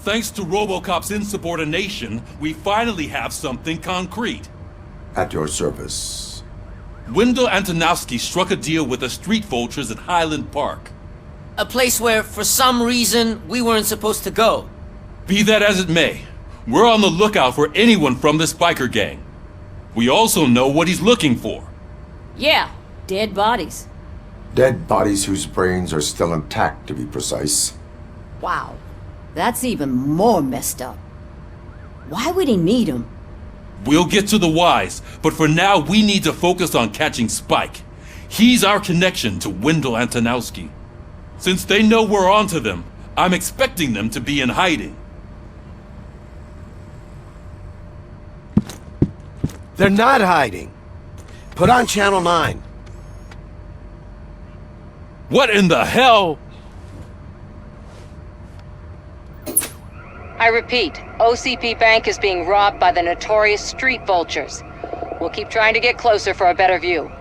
Thanks to Robocop's insubordination, we finally have something concrete. At your service. Wendell Antonowski struck a deal with the street vultures at Highland Park. A place where, for some reason, we weren't supposed to go. Be that as it may, we're on the lookout for anyone from this biker gang. We also know what he's looking for. Yeah, dead bodies. Dead bodies whose brains are still intact, to be precise. Wow, that's even more messed up. Why would he need them? We'll get to the whys, but for now we need to focus on catching Spike. He's our connection to Wendell Antonowski. Since they know we're onto them, I'm expecting them to be in hiding. They're not hiding. Put on Channel 9. What in the hell? I repeat, OCP Bank is being robbed by the notorious street vultures. We'll keep trying to get closer for a better view.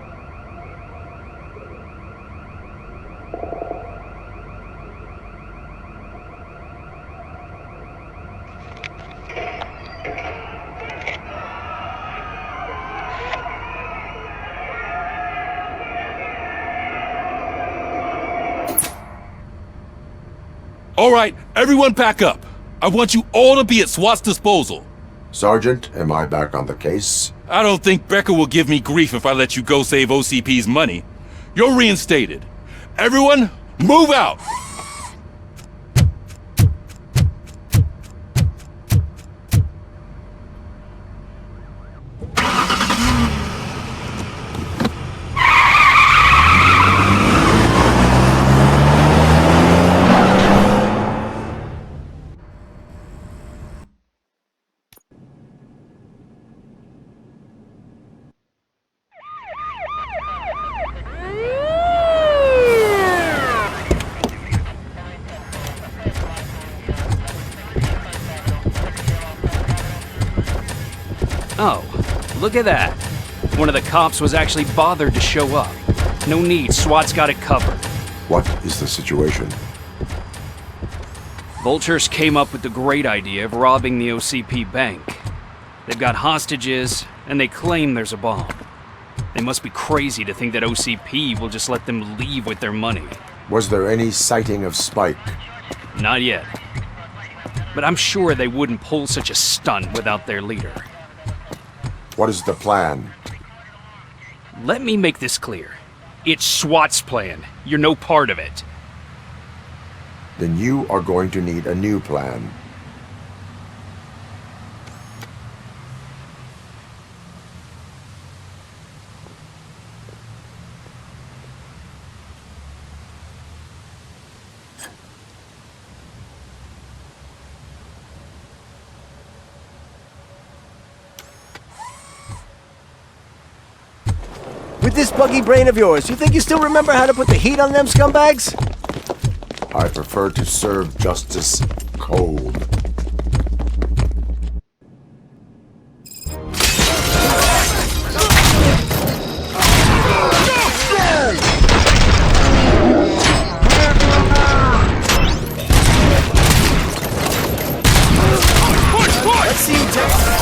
All right, everyone pack up. I want you all to be at SWAT's disposal. Sergeant, am I back on the case? I don't think Becker will give me grief if I let you go save OCP's money. You're reinstated. Everyone, move out! Oh, look at that. One of the cops was actually bothered to show up. No need, SWAT's got it covered. What is the situation? Vultures came up with the great idea of robbing the OCP bank. They've got hostages, and they claim there's a bomb. They must be crazy to think that OCP will just let them leave with their money. Was there any sighting of Spike? Not yet. But I'm sure they wouldn't pull such a stunt without their leader. What is the plan? Let me make this clear. It's SWAT's plan. You're no part of it. Then you are going to need a new plan. With this buggy brain of yours, you think you still remember how to put the heat on them scumbags? I prefer to serve justice cold. Let's see you take...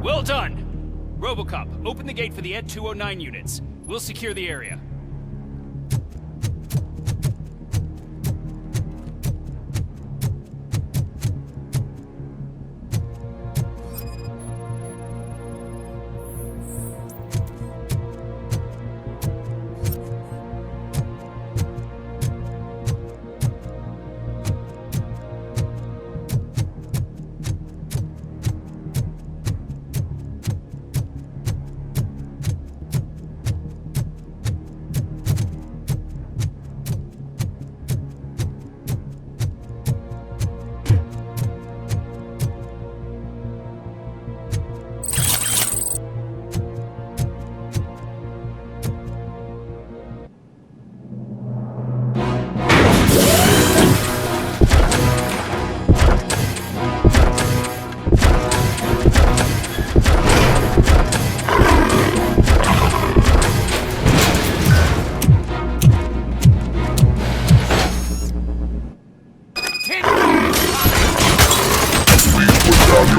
Well done! Robocop, open the gate for the Ed 209 units. We'll secure the area.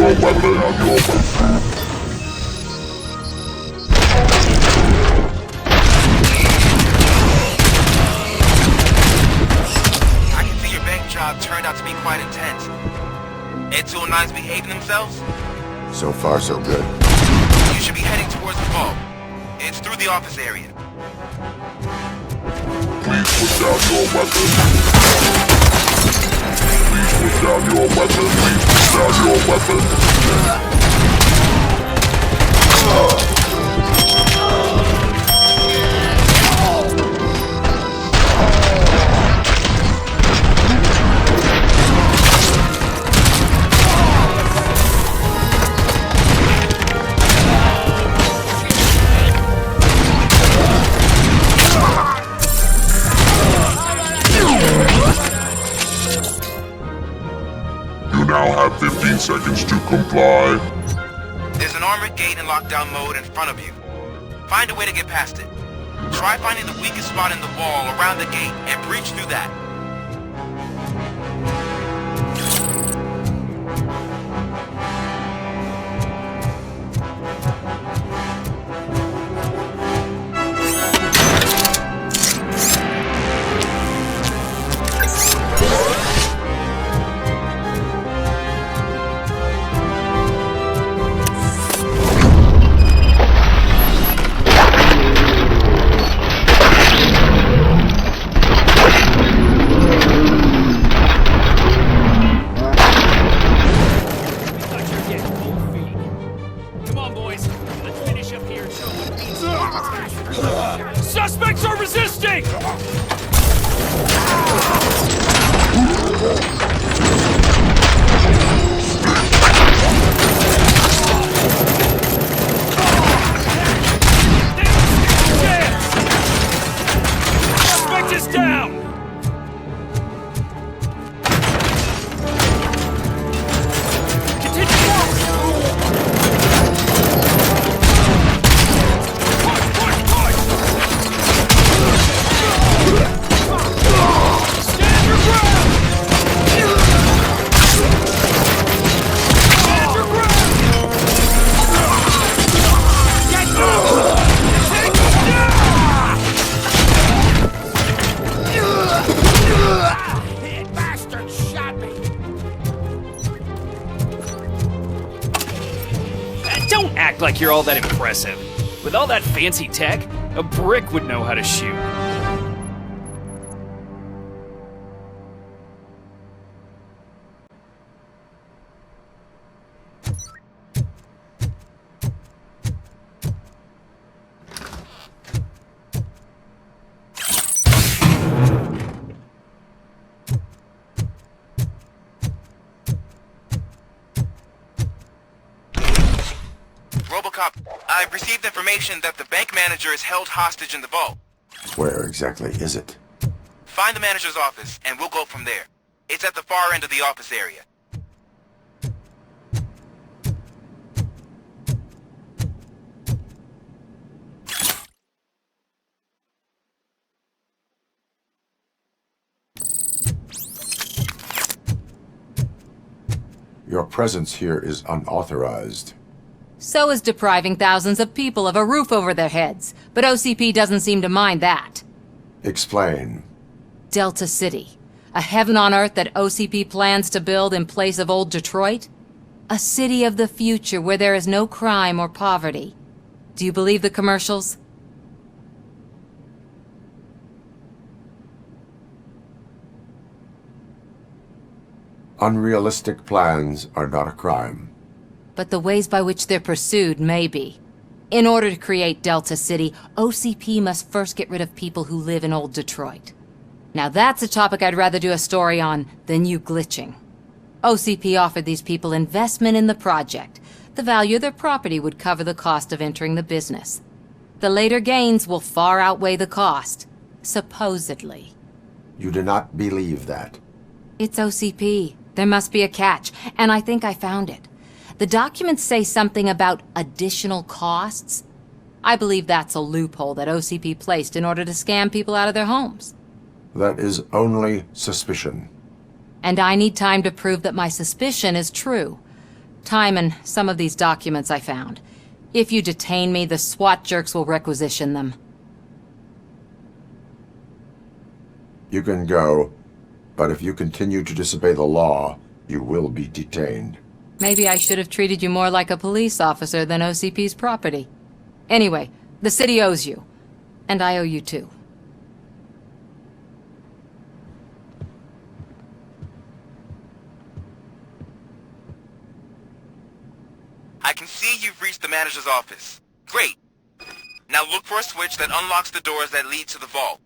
I can see your bank job turned out to be quite intense. Ed 209's behaving themselves? So far, so good. You should be heading towards the vault. It's through the office area. Please put down your weapon. Please put down your weapon. Please put down your weapon. You now have 15 seconds to comply. There's an armored gate in lockdown mode in front of you. Find a way to get past it. Try finding the weakest spot in the wall around the gate and breach through that. Come on, boys. Let's finish up here and show what it means. Suspects are resisting! Suspect is down! Don't act like you're all that impressive. With all that fancy tech, a brick would know how to shoot. Robocop, I've received information that the bank manager is held hostage in the vault. Where exactly is it? Find the manager's office, and we'll go from there. It's at the far end of the office area. Your presence here is unauthorized. So is depriving thousands of people of a roof over their heads, but OCP doesn't seem to mind that. Explain. Delta City, a heaven on earth that OCP plans to build in place of old Detroit? A city of the future where there is no crime or poverty. Do you believe the commercials? Unrealistic plans are not a crime. But the ways by which they're pursued may be. In order to create Delta City, OCP must first get rid of people who live in old Detroit. Now that's a topic I'd rather do a story on than you glitching. OCP offered these people investment in the project. The value of their property would cover the cost of entering the business. The later gains will far outweigh the cost. Supposedly. You do not believe that. It's OCP. There must be a catch, and I think I found it. The documents say something about additional costs. I believe that's a loophole that OCP placed in order to scam people out of their homes. That is only suspicion. And I need time to prove that my suspicion is true. Time and some of these documents I found. If you detain me, the SWAT jerks will requisition them. You can go, but if you continue to disobey the law, you will be detained. Maybe I should have treated you more like a police officer than OCP's property. Anyway, the city owes you. And I owe you too. I can see you've reached the manager's office. Great. Now look for a switch that unlocks the doors that lead to the vault.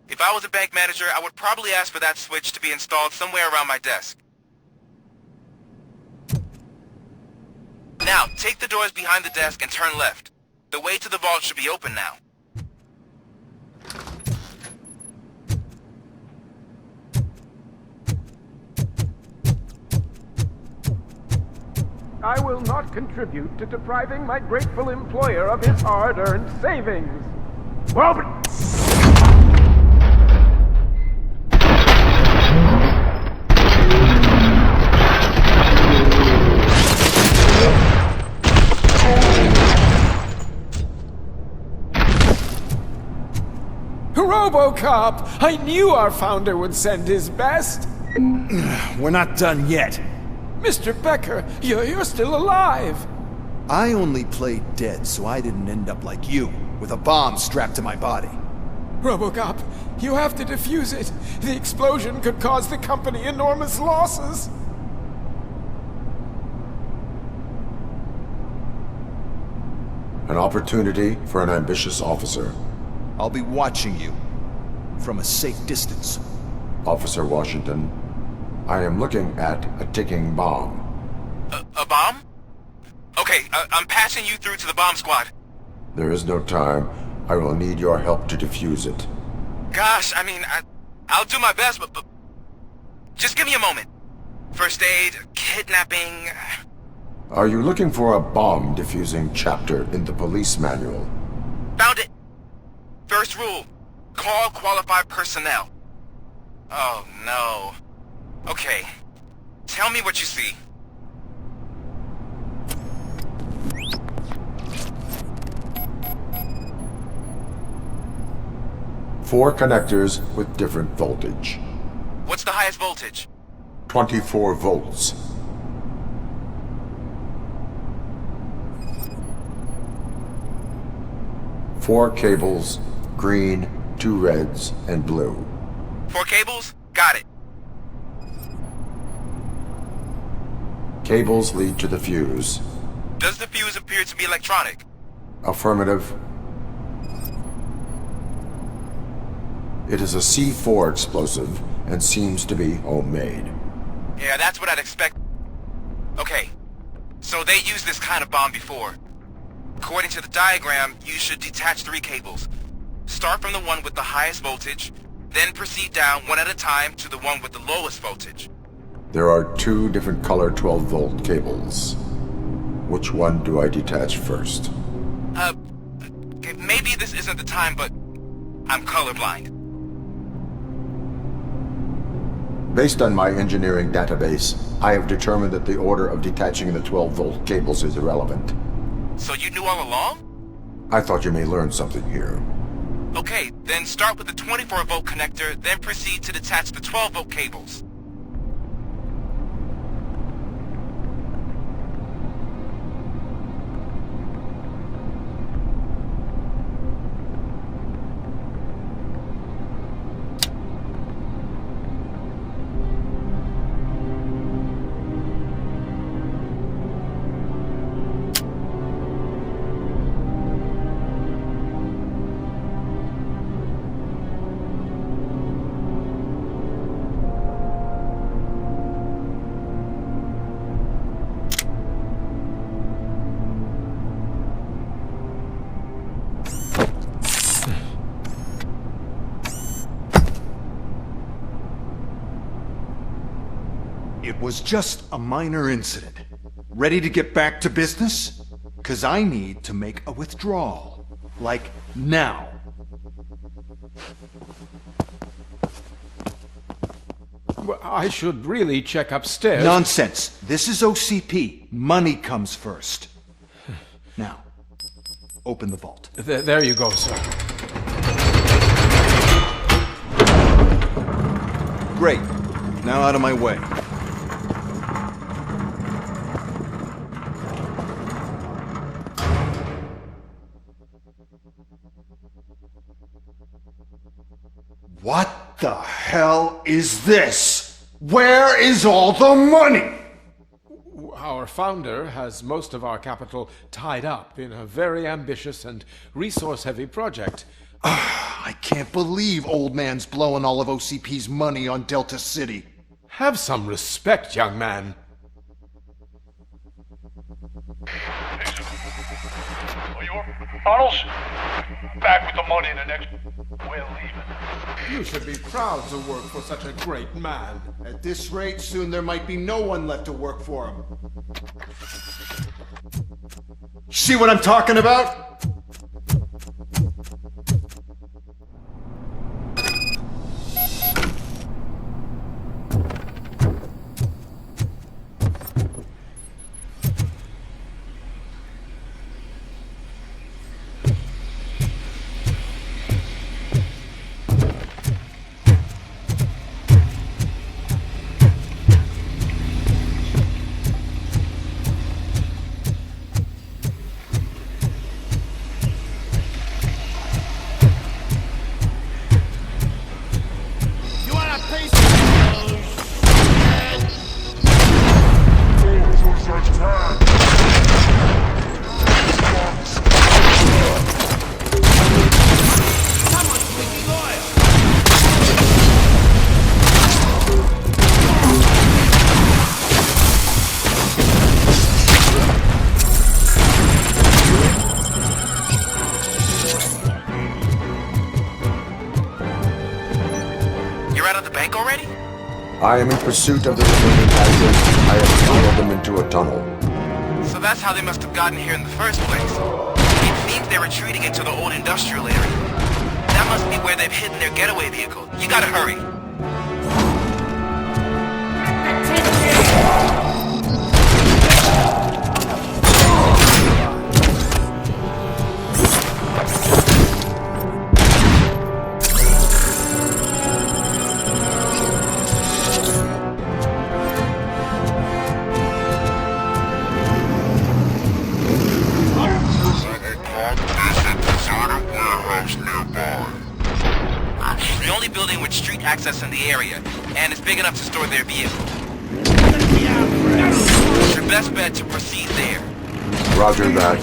If I was a bank manager, I would probably ask for that switch to be installed somewhere around my desk. Now, take the doors behind the desk and turn left. The way to the vault should be open now. I will not contribute to depriving my grateful employer of his hard-earned savings. Robbery! Robocop! I knew our founder would send his best! We're not done yet. Mr. Becker, you're still alive! I only played dead so I didn't end up like you, with a bomb strapped to my body. Robocop, you have to defuse it. The explosion could cause the company enormous losses. An opportunity for an ambitious officer. I'll be watching you, from a safe distance. Officer Washington, I am looking at a ticking bomb. A bomb? Okay, I'm passing you through to the bomb squad. There is no time. I will need your help to defuse it. Gosh, I mean, I'll do my best, but just give me a moment. First aid, kidnapping... Are you looking for a bomb defusing chapter in the police manual? Found it! First rule, call qualified personnel. Oh, no. Okay, tell me what you see. Four connectors with different voltage. What's the highest voltage? 24 volts. Four cables, green, 2 reds, and blue. 4 cables? Got it. Cables lead to the fuse. Does the fuse appear to be electronic? Affirmative. It is a C4 explosive and seems to be homemade. Yeah, that's what I'd expect. Okay, so they used this kind of bomb before. According to the diagram, you should detach 3 cables. Start from the one with the highest voltage, then proceed down one at a time to the one with the lowest voltage. There are 2 different color 12-volt cables. Which one do I detach first? Maybe this isn't the time, but I'm colorblind. Based on my engineering database, I have determined that the order of detaching the 12-volt cables is irrelevant. So you knew all along? I thought you may learn something here. Okay, then start with the 24-volt connector, then proceed to detach the 12-volt cables. It was just a minor incident. Ready to get back to business? 'Cause I need to make a withdrawal. Like, now. Well, I should really check upstairs. Nonsense. This is OCP. Money comes first. Now, open the vault. There you go, sir. Great. Now out of my way. What the hell is this? Where is all the money? Our founder has most of our capital tied up in a very ambitious and resource-heavy project. I can't believe old man's blowing all of OCP's money on Delta City. Have some respect, young man. Arnold's back with the money in the next... We're leaving. You should be proud to work for such a great man. At this rate, soon there might be no one left to work for him. See what I'm talking about? I am in pursuit of the remaining passengers. I have followed them into a tunnel. So that's how they must have gotten here in the first place. It means they're retreating into the old industrial area. That must be where they've hidden their getaway vehicle. You gotta hurry. Access in the area, and it's big enough to store their vehicle. It's your best bet to proceed there. Roger that.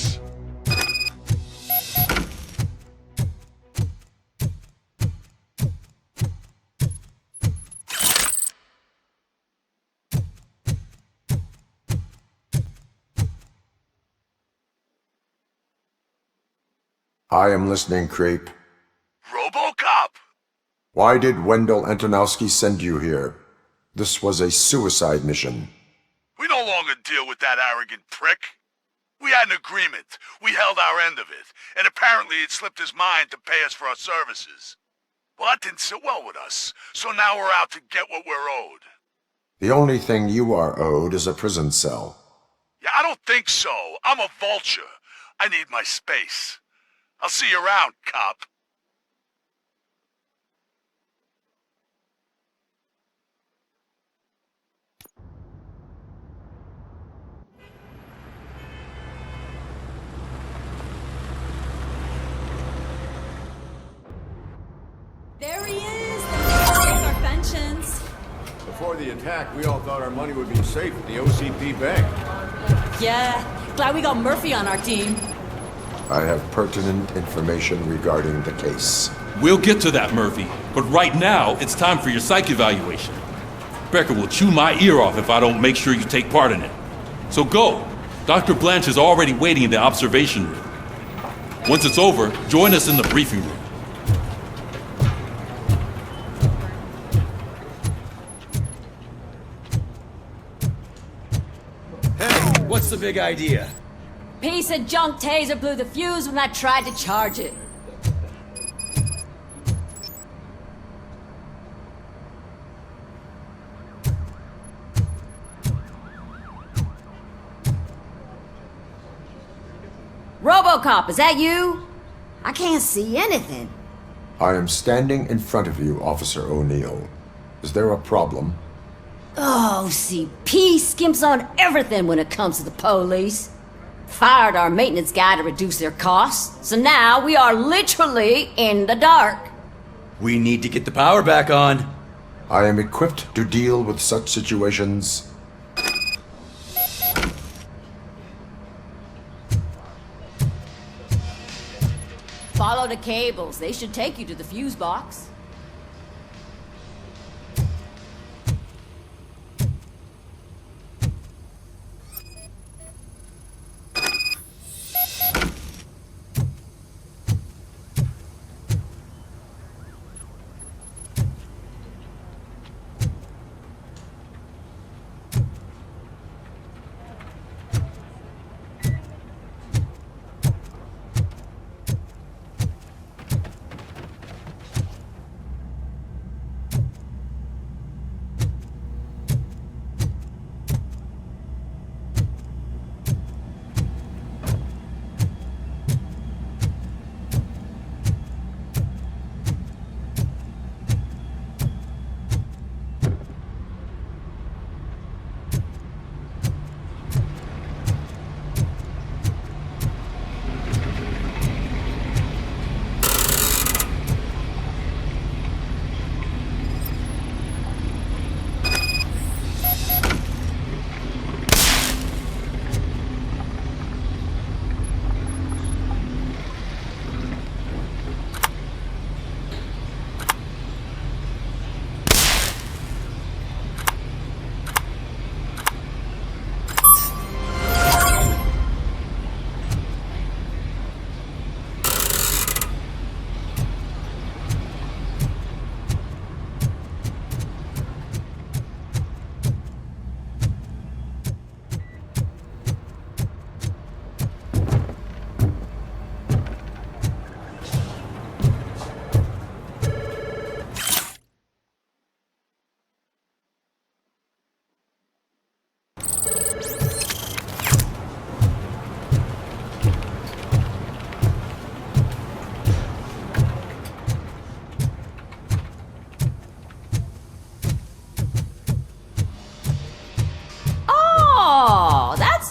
us. I am listening, creep. Robocop! Why did Wendell Antonowski send you here? This was a suicide mission. We no longer deal with that arrogant prick. We had an agreement. We held our end of it, and apparently it slipped his mind to pay us for our services. Well, that didn't sit well with us, so now we're out to get what we're owed. The only thing you are owed is a prison cell. Yeah, I don't think so. I'm a vulture. I need my space. I'll see you around, cop. There he is! Our pensions. Before the attack, we all thought our money would be safe at the OCP bank. Yeah, glad we got Murphy on our team. I have pertinent information regarding the case. We'll get to that, Murphy. But right now, it's time for your psych evaluation. Becker will chew my ear off if I don't make sure you take part in it. So go. Dr. Blanche is already waiting in the observation room. Once it's over, join us in the briefing room. Hey, what's the big idea? Piece of junk taser blew the fuse when I tried to charge it. Robocop, is that you? I can't see anything. I am standing in front of you, Officer O'Neill. Is there a problem? Oh, CP skimps on everything when it comes to the police. Fired our maintenance guy to reduce their costs, so now we are literally in the dark. We need to get the power back on. I am equipped to deal with such situations. Follow the cables. They should take you to the fuse box.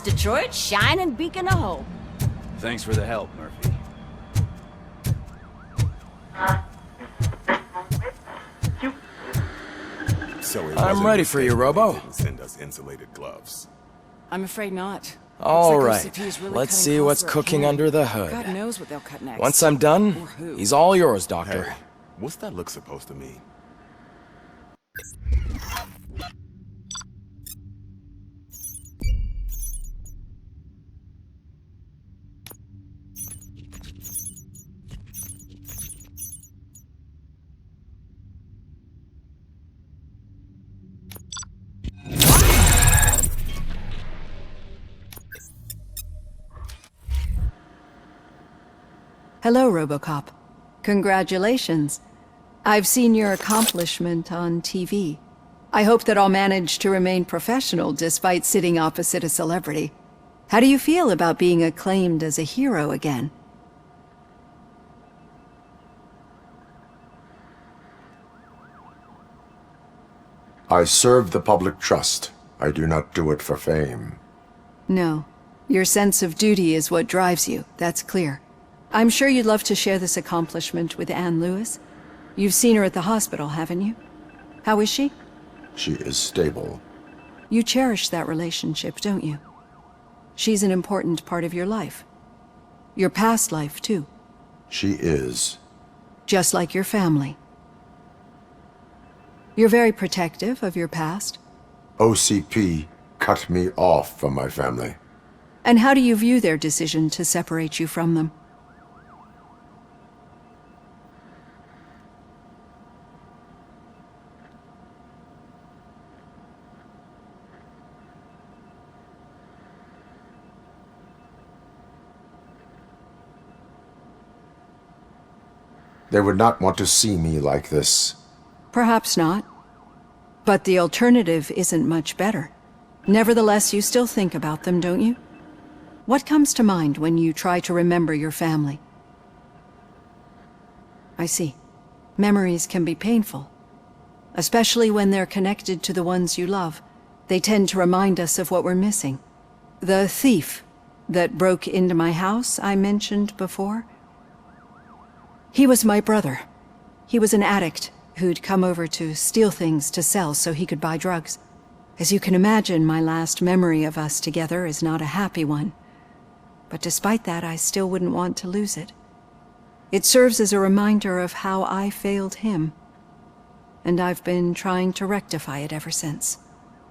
Detroit's shining beacon of hope. Thanks for the help, Murphy. So I'm ready for you, Robo. Send us insulated gloves. I'm afraid not. All like right, OCP is really let's cutting see costs what's for a cooking can. under the hood. God knows what they'll cut next. Once I'm done, Or who. he's all yours, Doctor. Hey, what's that look supposed to mean? Hello, Robocop. Congratulations. I've seen your accomplishment on TV. I hope that I'll manage to remain professional despite sitting opposite a celebrity. How do you feel about being acclaimed as a hero again? I serve the public trust. I do not do it for fame. No. Your sense of duty is what drives you, that's clear. I'm sure you'd love to share this accomplishment with Anne Lewis. You've seen her at the hospital, haven't you? How is she? She is stable. You cherish that relationship, don't you? She's an important part of your life. Your past life, too. She is. Just like your family. You're very protective of your past. OCP cut me off from my family. And how do you view their decision to separate you from them? They would not want to see me like this. Perhaps not. But the alternative isn't much better. Nevertheless, you still think about them, don't you? What comes to mind when you try to remember your family? I see. Memories can be painful. Especially when they're connected to the ones you love. They tend to remind us of what we're missing. The thief that broke into my house I mentioned before? He was my brother. He was an addict who'd come over to steal things to sell so he could buy drugs. As you can imagine, my last memory of us together is not a happy one. But despite that, I still wouldn't want to lose it. It serves as a reminder of how I failed him. And I've been trying to rectify it ever since.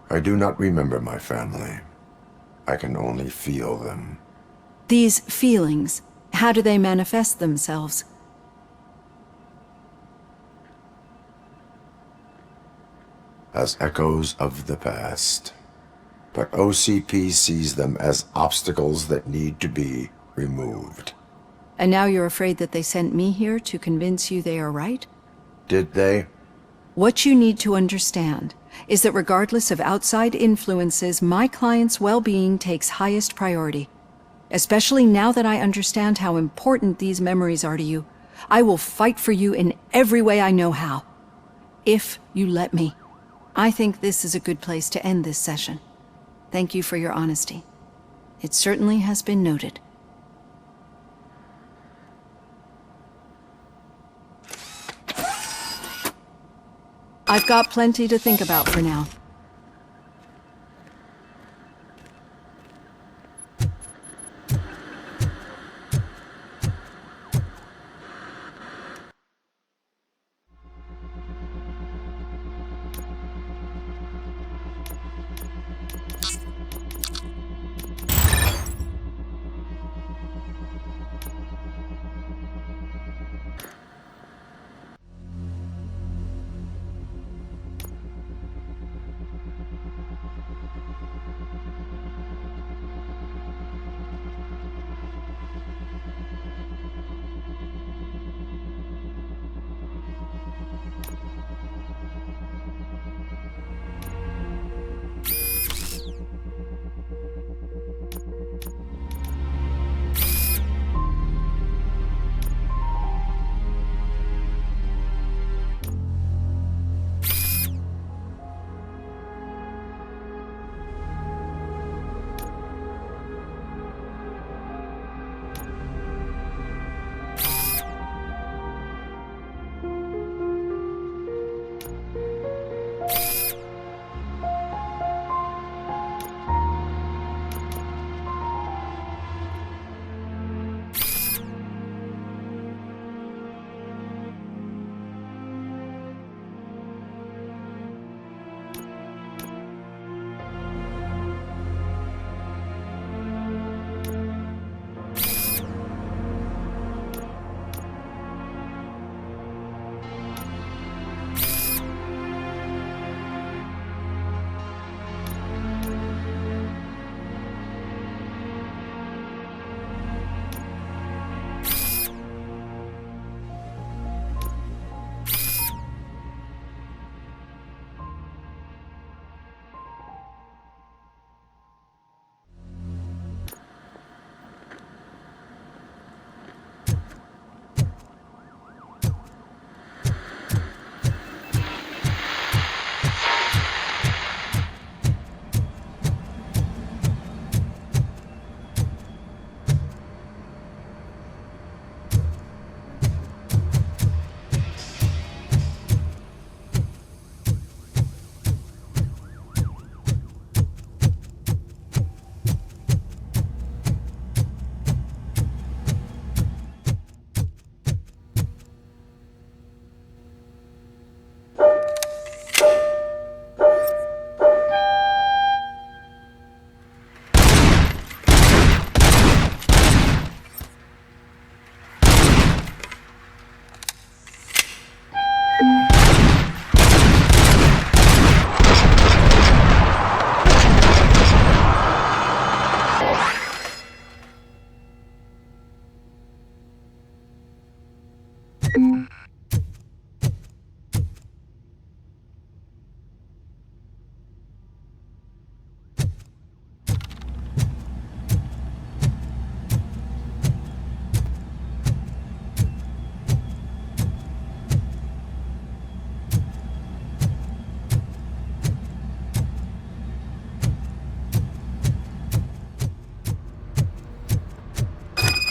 I do not remember my family. I can only feel them. These feelings, how do they manifest themselves? As echoes of the past. But OCP sees them as obstacles that need to be removed. And now you're afraid that they sent me here to convince you they are right? Did they? What you need to understand is that regardless of outside influences, my client's well-being takes highest priority. Especially now that I understand how important these memories are to you, I will fight for you in every way I know how. If you let me. I think this is a good place to end this session. Thank you for your honesty. It certainly has been noted. I've got plenty to think about for now.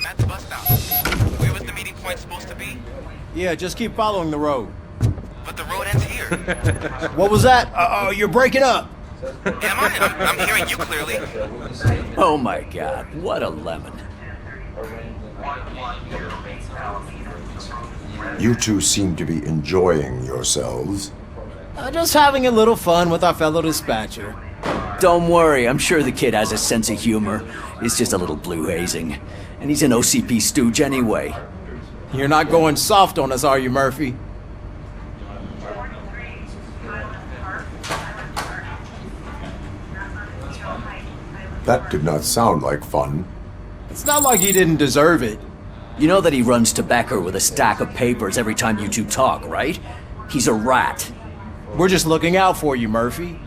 at the bus stop. Where was the meeting point supposed to be? Yeah, just keep following the road. But the road ends here. What was that? Uh-oh, you're breaking up. Am I? I'm hearing you clearly. Oh my god, what a lemon. You two seem to be enjoying yourselves. Just having a little fun with our fellow dispatcher. Don't worry, I'm sure the kid has a sense of humor. It's just a little blue hazing. And he's an OCP stooge anyway. You're not going soft on us, are you, Murphy? That did not sound like fun. It's not like he didn't deserve it. You know that he runs to Becker with a stack of papers every time you two talk, right? He's a rat. We're just looking out for you, Murphy.